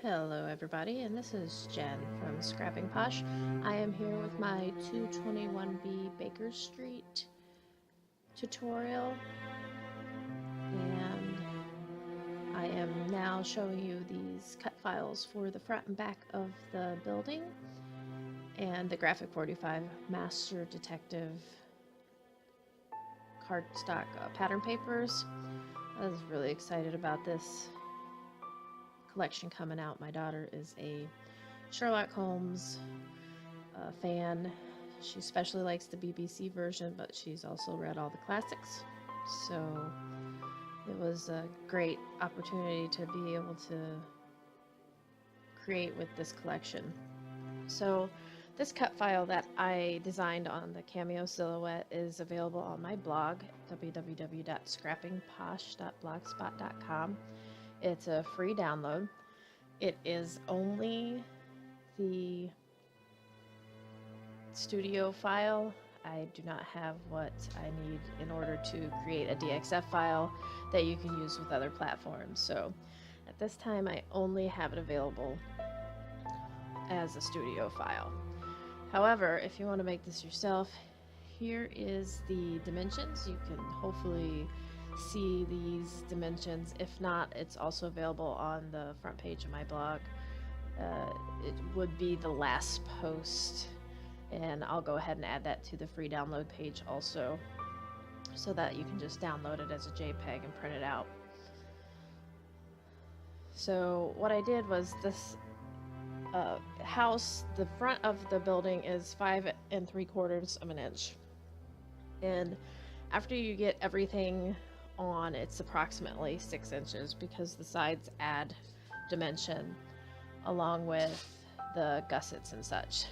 Hello everybody, and this is Jen from Scrapping Posh. I am here with my 221B Baker Street tutorial, and I am now showing you these cut files for the front and back of the building and the Graphic 45 Master Detective cardstock pattern papers. I was really excited about this collection coming out. My daughter is a Sherlock Holmes fan. She especially likes the BBC version, but she's also read all the classics. So it was a great opportunity to be able to create with this collection. So this cut file that I designed on the Cameo Silhouette is available on my blog, www.scrappingposh.blogspot.com. It's a free download. It is only the studio file. I do not have what I need in order to create a DXF file that you can use with other platforms. So at this time, I only have it available as a studio file. However, if you want to make this yourself, here is the dimensions. You can hopefully see these dimensions. If not, it's also available on the front page of my blog. It would be the last post, and I'll go ahead and add that to the free download page also, so that you can just download it as a JPEG and print it out. So what I did was this house, the front of the building is 5 3/4 of an inch, and after you get everything on, it's approximately 6 inches because the sides add dimension along with the gussets and such.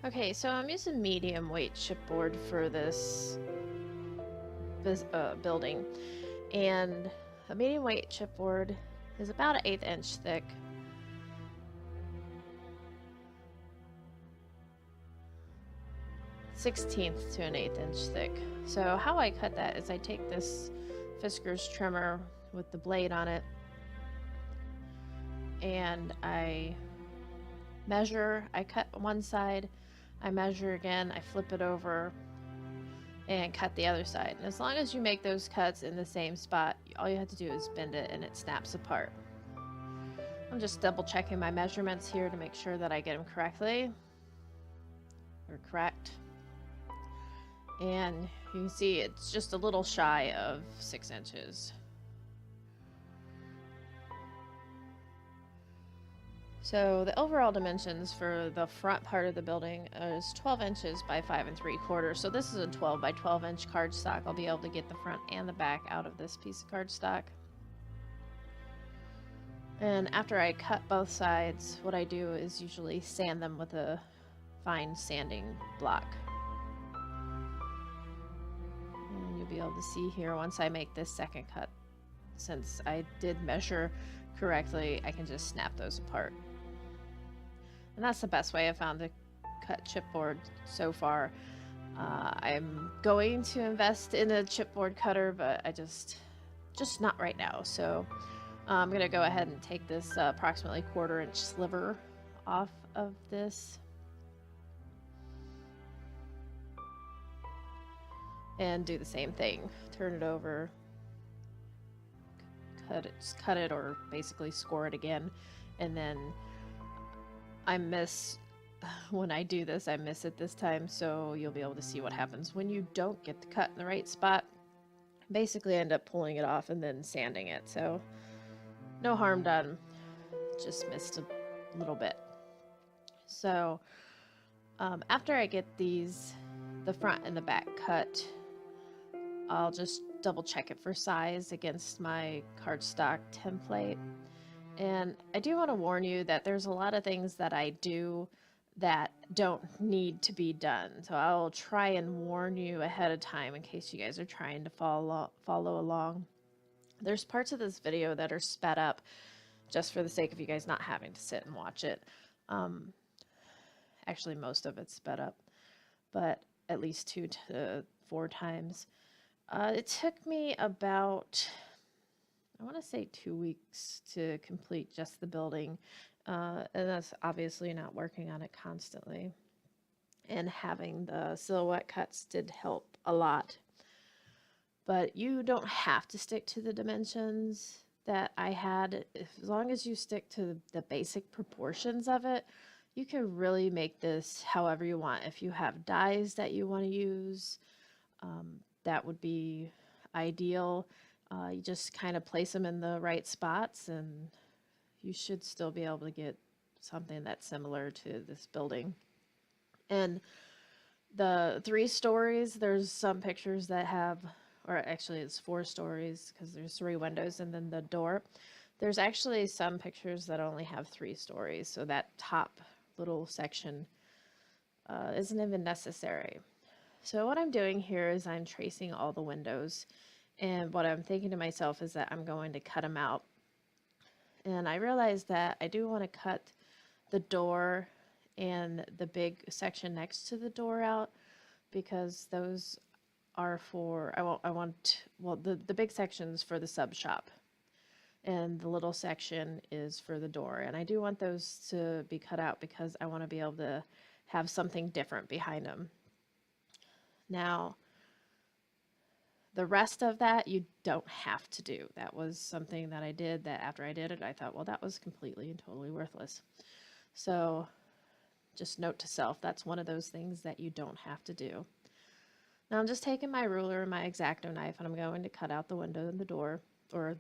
Okay, so I'm using medium weight chipboard for this building, and a medium weight chipboard is about an 1/8 inch thick. Sixteenth to an 1/8 inch thick. So how I cut that is I take this Fisker's trimmer with the blade on it, and I measure. I cut one side, I measure again, I flip it over and cut the other side. And as long as you make those cuts in the same spot, all you have to do is bend it and it snaps apart. I'm just double checking my measurements here to make sure that I get them correctly or correct. And you can see it's just a little shy of 6 inches. So the overall dimensions for the front part of the building is 12 inches by 5 3/4. So this is a 12 by 12 inch cardstock. I'll be able to get the front and the back out of this piece of cardstock. And after I cut both sides, what I do is usually sand them with a fine sanding block. And you'll be able to see here once I make this second cut, since I did measure correctly, I can just snap those apart. And that's the best way I found to cut chipboard so far. I'm going to invest in a chipboard cutter, but I just not right now. So I'm gonna go ahead and take this approximately 1/4 inch sliver off of this and do the same thing. Turn it over, cut it, or basically score it again, and then I miss when I do this. I miss it this time, so you'll be able to see what happens when you don't get the cut in the right spot. Basically, I end up pulling it off and then sanding it. So no harm done. Just missed a little bit. So after I get the front and the back cut, I'll just double check it for size against my cardstock template. And I do want to warn you that there's a lot of things that I do that don't need to be done. So I'll try and warn you ahead of time in case you guys are trying to follow along. There's parts of this video that are sped up just for the sake of you guys not having to sit and watch it. Actually, most of it's sped up, but at least 2 to 4 times. It took me about I want to say 2 weeks to complete just the building. And that's obviously not working on it constantly. And having the silhouette cuts did help a lot. But you don't have to stick to the dimensions that I had. As long as you stick to the basic proportions of it, you can really make this however you want. If you have dies that you want to use, that would be ideal. You just kind of place them in the right spots and you should still be able to get something that's similar to this building. And the 3 stories, there's some pictures that have, or actually it's 4 stories because there's 3 windows and then the door. There's actually some pictures that only have 3 stories, so that top little section isn't even necessary. So what I'm doing here is I'm tracing all the windows, and what I'm thinking to myself is that I'm going to cut them out. And I realized that I do want to cut the door and the big section next to the door out because those are for, well, the big section's for the sub shop and the little section is for the door. And I do want those to be cut out because I want to be able to have something different behind them. Now, the rest of that you don't have to do. That was something that I did that after I did it, I thought, well, that was completely and totally worthless. So just note to self, that's one of those things that you don't have to do. Now I'm just taking my ruler and my X-Acto knife and I'm going to cut out the window and the door, or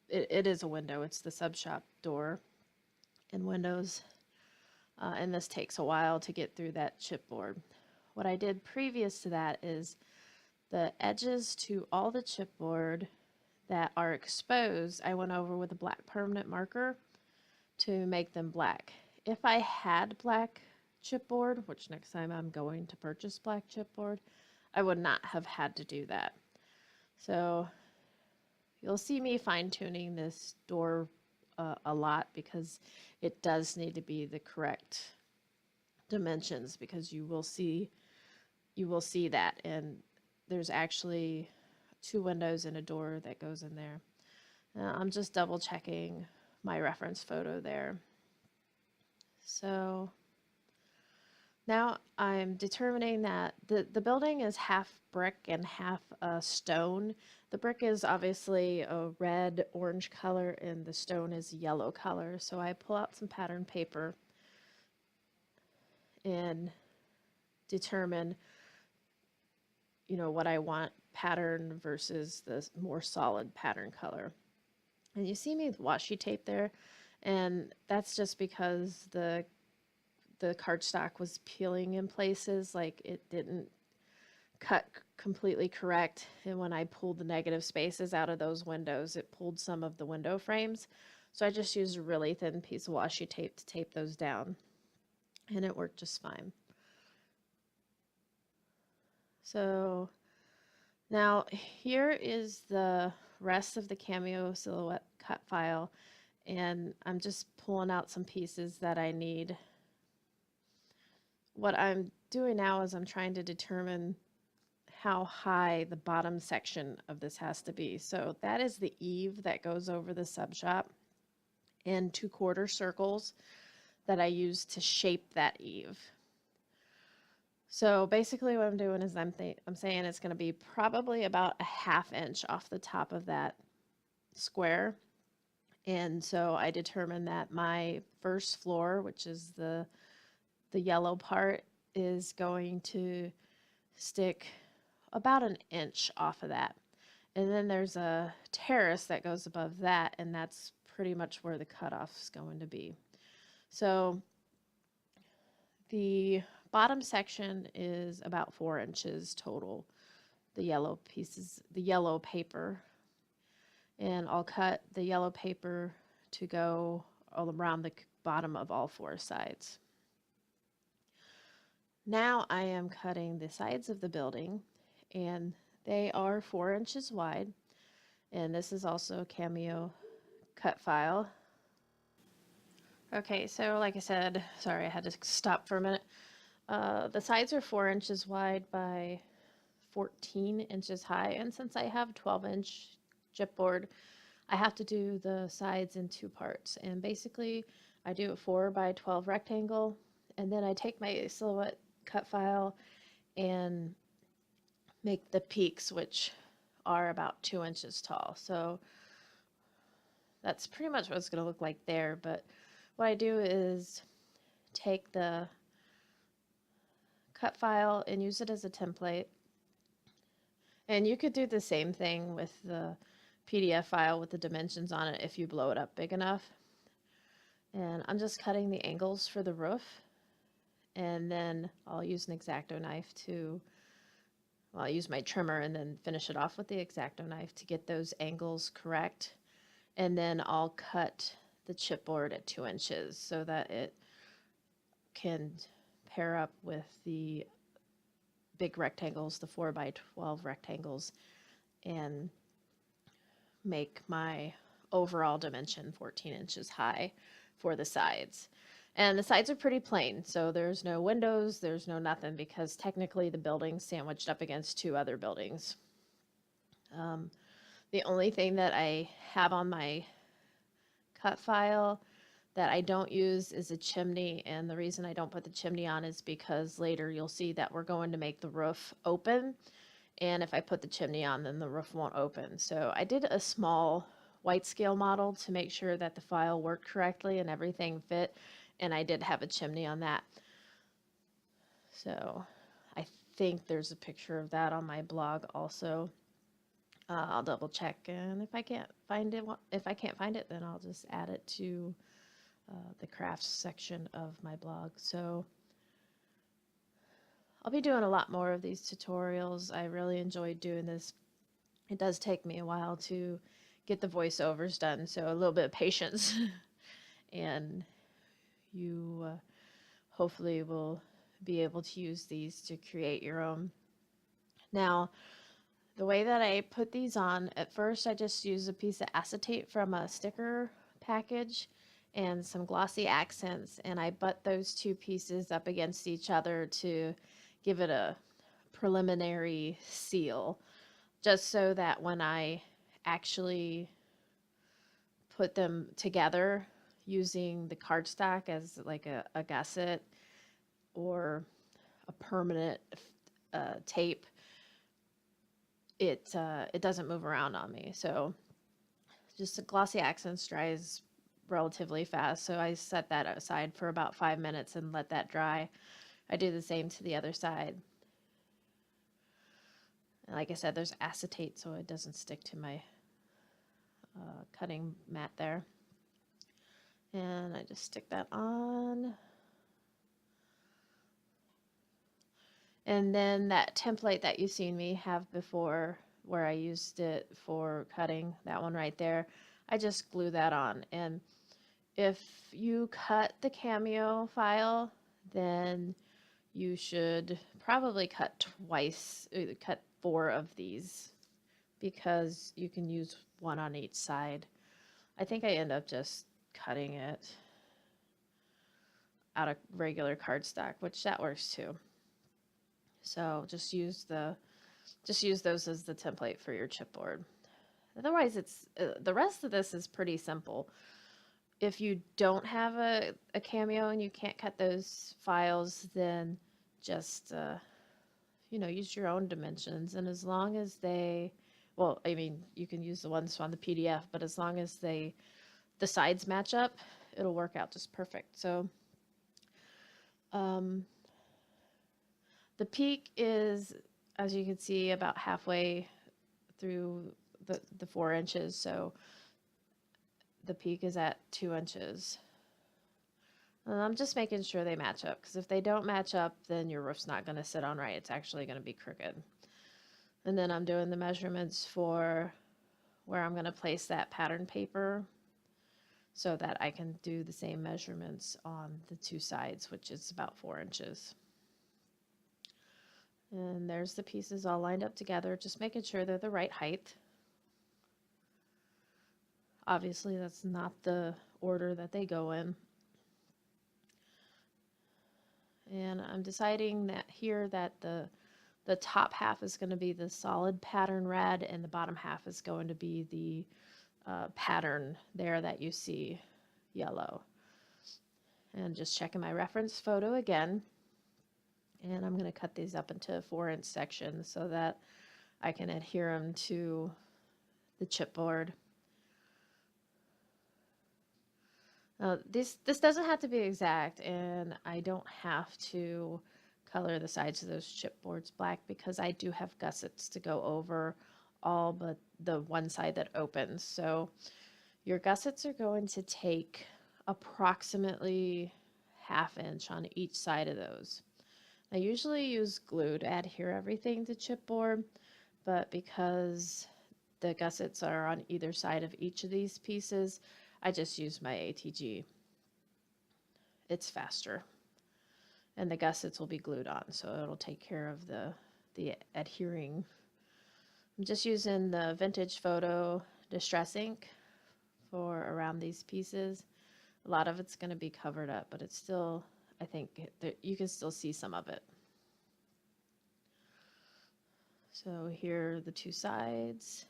it is a window, it's the sub shop door and windows. And this takes a while to get through that chipboard. What I did previous to that is the edges to all the chipboard that are exposed, I went over with a black permanent marker to make them black. If I had black chipboard, which next time I'm going to purchase black chipboard, I would not have had to do that. So you'll see me fine-tuning this door a lot because it does need to be the correct dimensions, because you will see that, and there's actually 2 windows and a door that goes in there. I'm just double checking my reference photo there. So now I'm determining that the building is half brick and half stone. The brick is obviously a red orange color and the stone is yellow color. So I pull out some pattern paper and determine, you know, what I want pattern versus the more solid pattern color. And you see me with washi tape there, and that's just because the cardstock was peeling in places, like it didn't cut completely correct, and when I pulled the negative spaces out of those windows, it pulled some of the window frames. So I just used a really thin piece of washi tape to tape those down, and it worked just fine. So now here is the rest of the Cameo Silhouette cut file, and I'm just pulling out some pieces that I need. What I'm doing now is I'm trying to determine how high the bottom section of this has to be. So that is the eave that goes over the sub shop, and 2/4 circles that I use to shape that eave. So basically what I'm doing is I'm saying it's going to be probably about a 1/2 inch off the top of that square. And so I determined that my first floor, which is the yellow part, is going to stick about 1 inch off of that. And then there's a terrace that goes above that, and that's pretty much where the cutoff is going to be. So the bottom section is about 4 inches total, the yellow pieces, the yellow paper. And I'll cut the yellow paper to go all around the bottom of all 4 sides. Now I am cutting the sides of the building, and they are 4 inches wide. And this is also a Cameo cut file. Okay, so like I said, sorry, I had to stop for a minute. The sides are 4 inches wide by 14 inches high, and since I have 12-inch chipboard, I have to do the sides in two parts. And basically, I do a 4 by 12 rectangle, and then I take my Silhouette cut file and make the peaks, which are about 2 inches tall. So that's pretty much what it's going to look like there. But what I do is take the cut file and use it as a template. And you could do the same thing with the PDF file with the dimensions on it if you blow it up big enough. And I'm just cutting the angles for the roof. And then I'll use an X-Acto knife to, well, I'll use my trimmer and then finish it off with the X-Acto knife to get those angles correct. And then I'll cut the chipboard at 2 inches so that it can pair up with the big rectangles, the 4 by 12 rectangles, and make my overall dimension 14 inches high for the sides. And the sides are pretty plain, so there's no windows, there's no nothing, because technically the building's sandwiched up against two other buildings. The only thing that I have on my cut file that I don't use is a chimney, and the reason I don't put the chimney on is because later you'll see that we're going to make the roof open, and if I put the chimney on, then the roof won't open. So I did a small white scale model to make sure that the file worked correctly and everything fit, and I did have a chimney on that. So I think there's a picture of that on my blog also. I'll double check, and if I can't find it, then I'll just add it to the crafts section of my blog. So I'll be doing a lot more of these tutorials. I really enjoyed doing this. It does take me a while to get the voiceovers done, so a little bit of patience. And you hopefully will be able to use these to create your own. Now, the way that I put these on, at first I just use a piece of acetate from a sticker package and some glossy accents, and I butt those two pieces up against each other to give it a preliminary seal, just so that when I actually put them together using the cardstock as like a gusset or a permanent tape, it doesn't move around on me. So just the glossy accents dries relatively fast, so I set that aside for about 5 minutes and let that dry. I do the same to the other side. And like I said, there's acetate so it doesn't stick to my cutting mat there. And I just stick that on. And then that template that you've seen me have before, where I used it for cutting, that one right there, I just glue that on. And if you cut the Cameo file, then you should probably cut twice, cut 4 of these, because you can use one on each side. I think I end up just cutting it out of regular cardstock, which that works too. So just use those as the template for your chipboard. Otherwise, it's the rest of this is pretty simple. If you don't have a Cameo and you can't cut those files, then just use your own dimensions. And as long as they, well, I mean, you can use the ones on the PDF, but as long as the sides match up, it'll work out just perfect. So the peak is, as you can see, about halfway through the 4 inches. So the peak is at 2 inches. And I'm just making sure they match up, because if they don't match up, then your roof's not going to sit on right. It's actually going to be crooked. And then I'm doing the measurements for where I'm going to place that pattern paper so that I can do the same measurements on the two sides, which is about 4 inches. And there's the pieces all lined up together, just making sure they're the right height. Obviously, that's not the order that they go in. And I'm deciding that here that the top half is going to be the solid pattern red, and the bottom half is going to be the pattern there that you see yellow. And just checking my reference photo again. And I'm going to cut these up into 4-inch sections so that I can adhere them to the chipboard. This doesn't have to be exact, and I don't have to color the sides of those chipboards black because I do have gussets to go over all but the one side that opens. So your gussets are going to take approximately 1/2 inch on each side of those. I usually use glue to adhere everything to chipboard, but because the gussets are on either side of each of these pieces, I just use my ATG. It's faster. And the gussets will be glued on, so it'll take care of the adhering. I'm just using the Vintage Photo Distress ink for around these pieces. A lot of it's going to be covered up, but it's still, I think, you can still see some of it. So here are the two sides.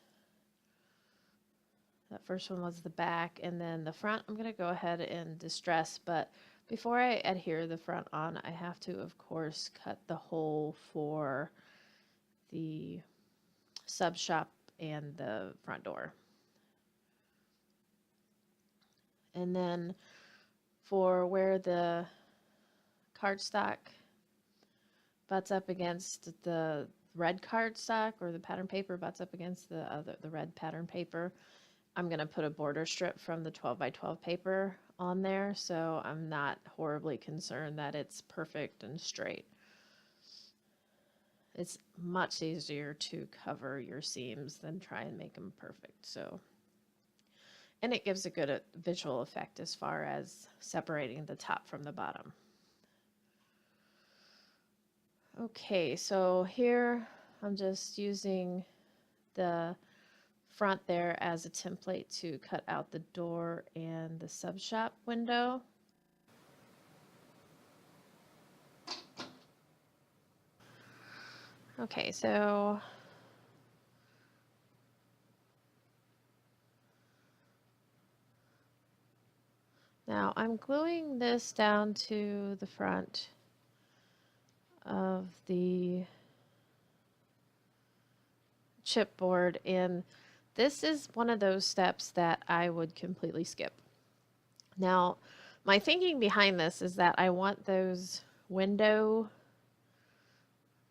That first one was the back, and then the front I'm going to go ahead and distress, but before I adhere the front on, I have to, of course, cut the hole for the sub shop and the front door. And then for where the cardstock butts up against the red cardstock, or the pattern paper butts up against the red pattern paper, I'm going to put a border strip from the 12 by 12 paper on there, so I'm not horribly concerned that it's perfect and straight. It's much easier to cover your seams than try and make them perfect. So, and it gives a good visual effect as far as separating the top from the bottom. Okay, so here I'm just using the front there as a template to cut out the door and the sub shop window. Okay, so now I'm gluing this down to the front of the chipboard, and this is one of those steps that I would completely skip. Now, my thinking behind this is that I want those window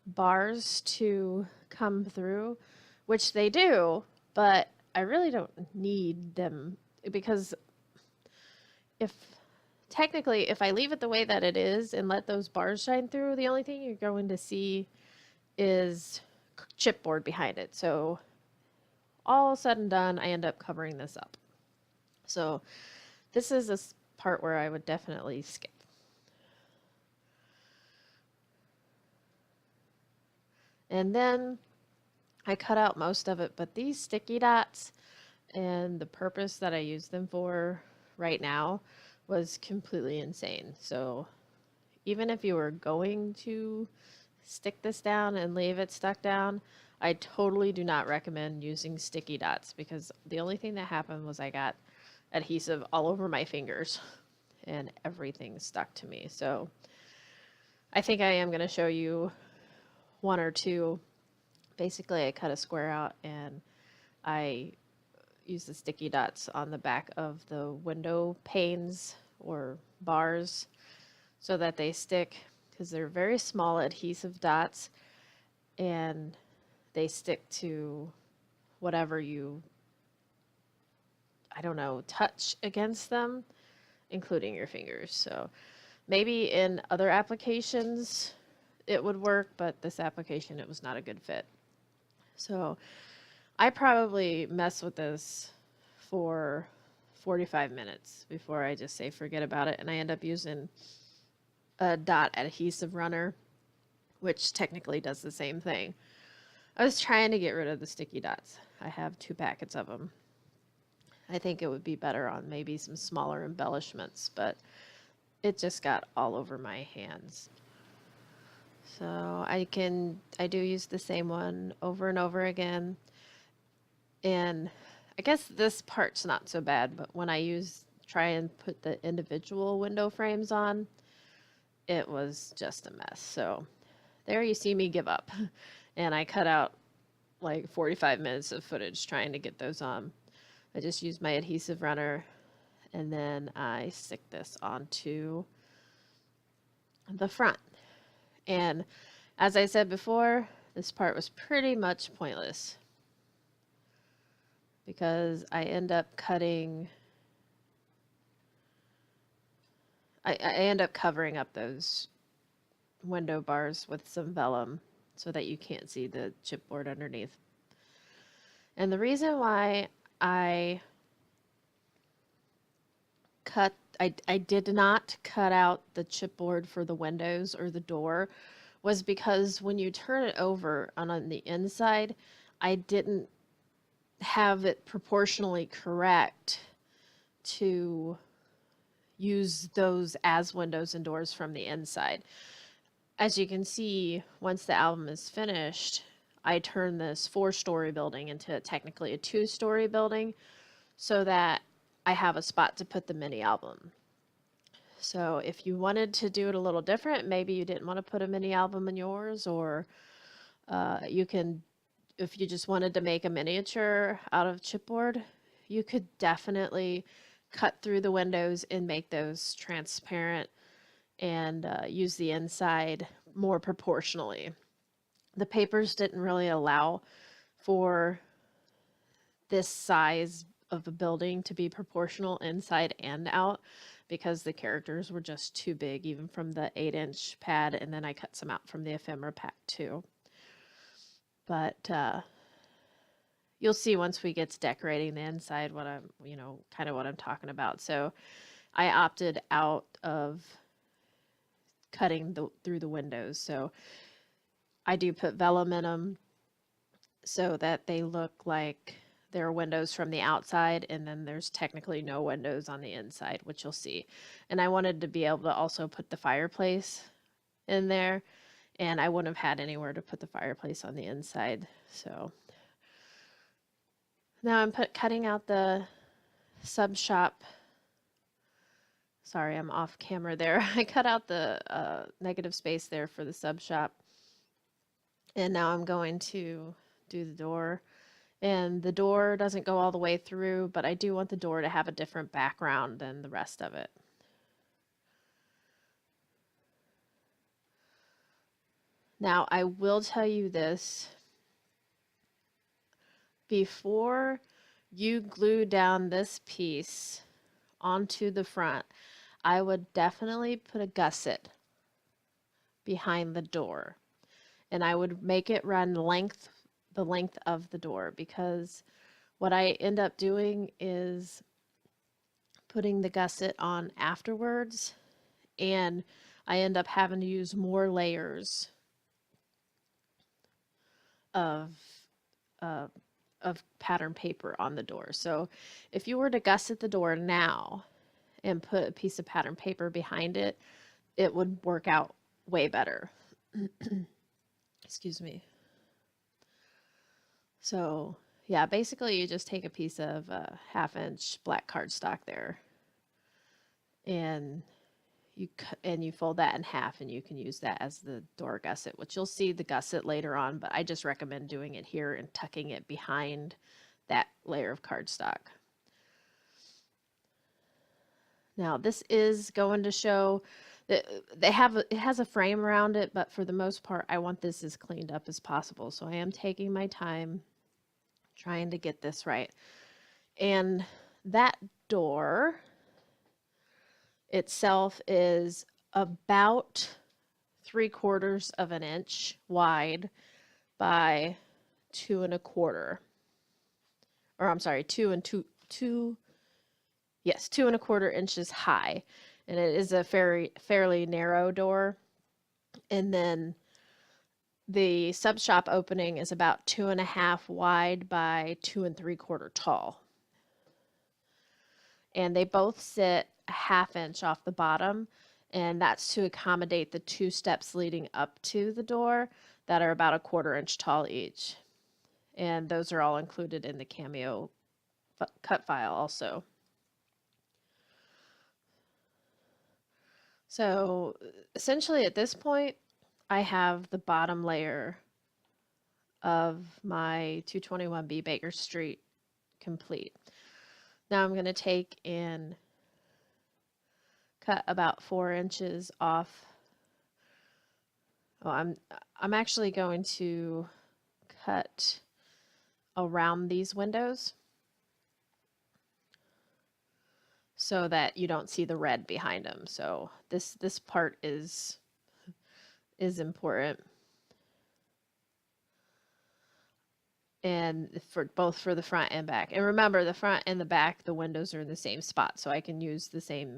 bars to come through, which they do, but I really don't need them, because technically if I leave it the way that it is and let those bars shine through, the only thing you're going to see is chipboard behind it. So all said and done, I end up covering this up. So this is a part where I would definitely skip. And then I cut out most of it, but these sticky dots and the purpose that I use them for right now was completely insane. So even if you were going to stick this down and leave it stuck down, I totally do not recommend using sticky dots, because the only thing that happened was I got adhesive all over my fingers and everything stuck to me. So I think I am going to show you one or two. Basically, I cut a square out and I use the sticky dots on the back of the window panes or bars so that they stick, because they're very small adhesive dots and they stick to whatever you, I don't know, touch against them, including your fingers. So maybe in other applications it would work, but this application, it was not a good fit. So I probably mess with this for 45 minutes before I just say forget about it, and I end up using a dot adhesive runner, which technically does the same thing. I was trying to get rid of the sticky dots. I have 2 packets of them. I think it would be better on maybe some smaller embellishments, but it just got all over my hands. So I do use the same one over and over again. And I guess this part's not so bad, but when I try and put the individual window frames on, it was just a mess. So there you see me give up. And I cut out like 45 minutes of footage trying to get those on. I just used my adhesive runner, and then I stick this onto the front. And as I said before, this part was pretty much pointless because I end up cutting, I end up covering up those window bars with some vellum so that you can't see the chipboard underneath. And the reason why I did not cut out the chipboard for the windows or the door was because when you turn it over on the inside, I didn't have it proportionally correct to use those as windows and doors from the inside. As you can see, once the album is finished, I turn this 4-story building into technically a 2-story building so that I have a spot to put the mini album. So if you wanted to do it a little different, maybe you didn't want to put a mini album in yours, or you can, if you just wanted to make a miniature out of chipboard, you could definitely cut through the windows and make those transparent and use the inside more proportionally. The papers didn't really allow for this size of a building to be proportional inside and out because the characters were just too big, even from the 8-inch pad, and then I cut some out from the ephemera pack too. But you'll see once we get to decorating the inside what I'm, kind of what I'm talking about. So I opted out of cutting through the windows. So I do put vellum in them so that they look like there are windows from the outside, and then there's technically no windows on the inside, which you'll see. And I wanted to be able to also put the fireplace in there, and I wouldn't have had anywhere to put the fireplace on the inside. So now I'm cutting out the sub shop. Sorry, I'm off camera there. I cut out the negative space there for the sub shop. And now I'm going to do the door. And the door doesn't go all the way through, but I do want the door to have a different background than the rest of it. Now, I will tell you this. Before you glue down this piece onto the front, I would definitely put a gusset behind the door. And I would make it run the length of the door, because what I end up doing is putting the gusset on afterwards, and I end up having to use more layers of pattern paper on the door. So if you were to gusset the door now and put a piece of pattern paper behind it, it would work out way better. Excuse me. So yeah, basically you just take a piece of 1/2-inch black cardstock there, and you fold that in half, and you can use that as the door gusset, which you'll see the gusset later on, but I just recommend doing it here and tucking it behind that layer of cardstock. Now this is going to show that it has a frame around it, but for the most part I want this as cleaned up as possible. So I am taking my time trying to get this right. And that door itself is about 3/4 of an inch wide by 2 1/4, or I'm sorry, 2 1/4 inches high, and it is a fairly narrow door. And then the sub shop opening is about 2 1/2 wide by 2 3/4 tall. And they both sit a 1/2 inch off the bottom, and that's to accommodate the 2 steps leading up to the door that are about a 1/4 inch tall each. And those are all included in the Cameo cut file also. So essentially at this point, I have the bottom layer of my 221B Baker Street complete. Now I'm going to take and cut about 4 inches off. Oh, I'm actually going to cut around these windows so that you don't see the red behind them. So this part is important. And for both for the front and back. And remember, the front and the back, the windows are in the same spot, so I can use the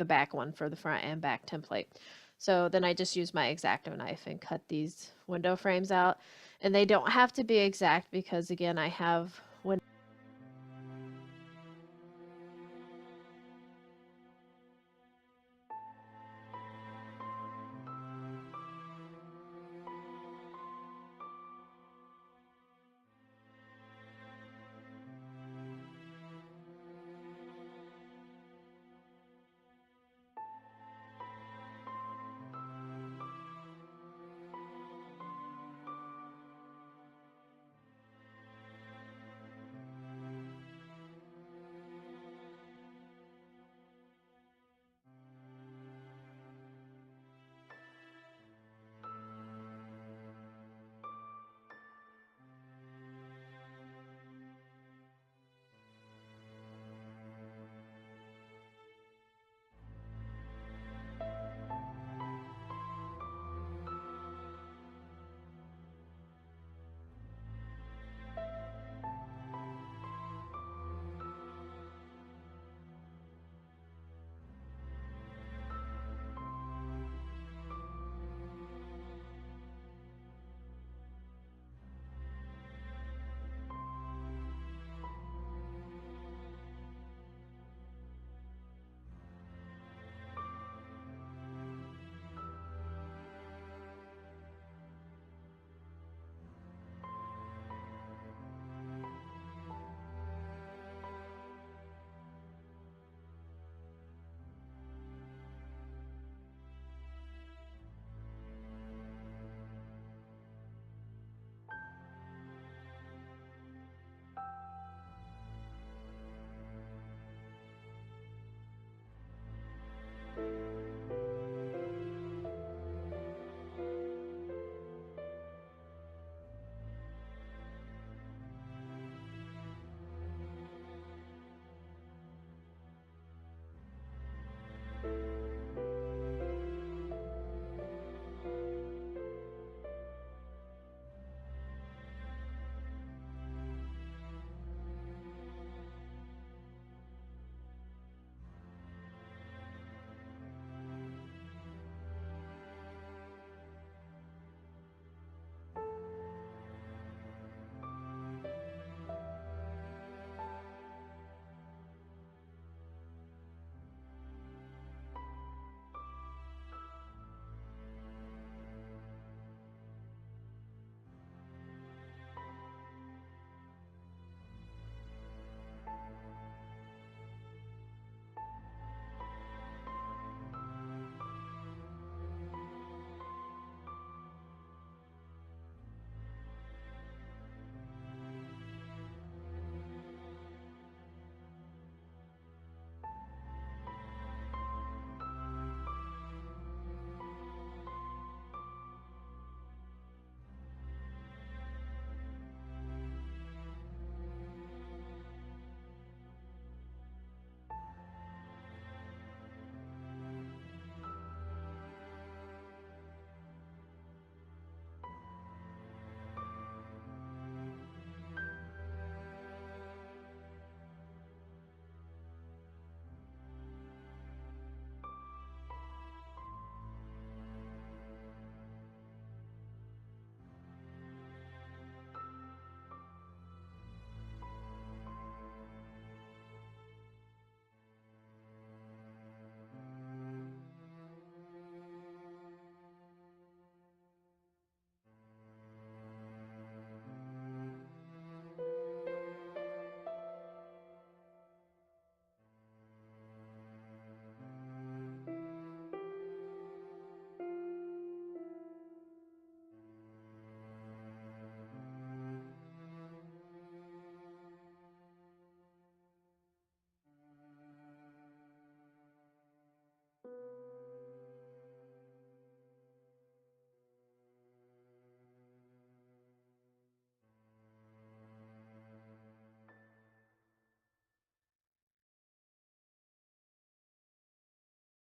back one for the front and back template. So then I just use my X-Acto knife and cut these window frames out. And they don't have to be exact because again, I have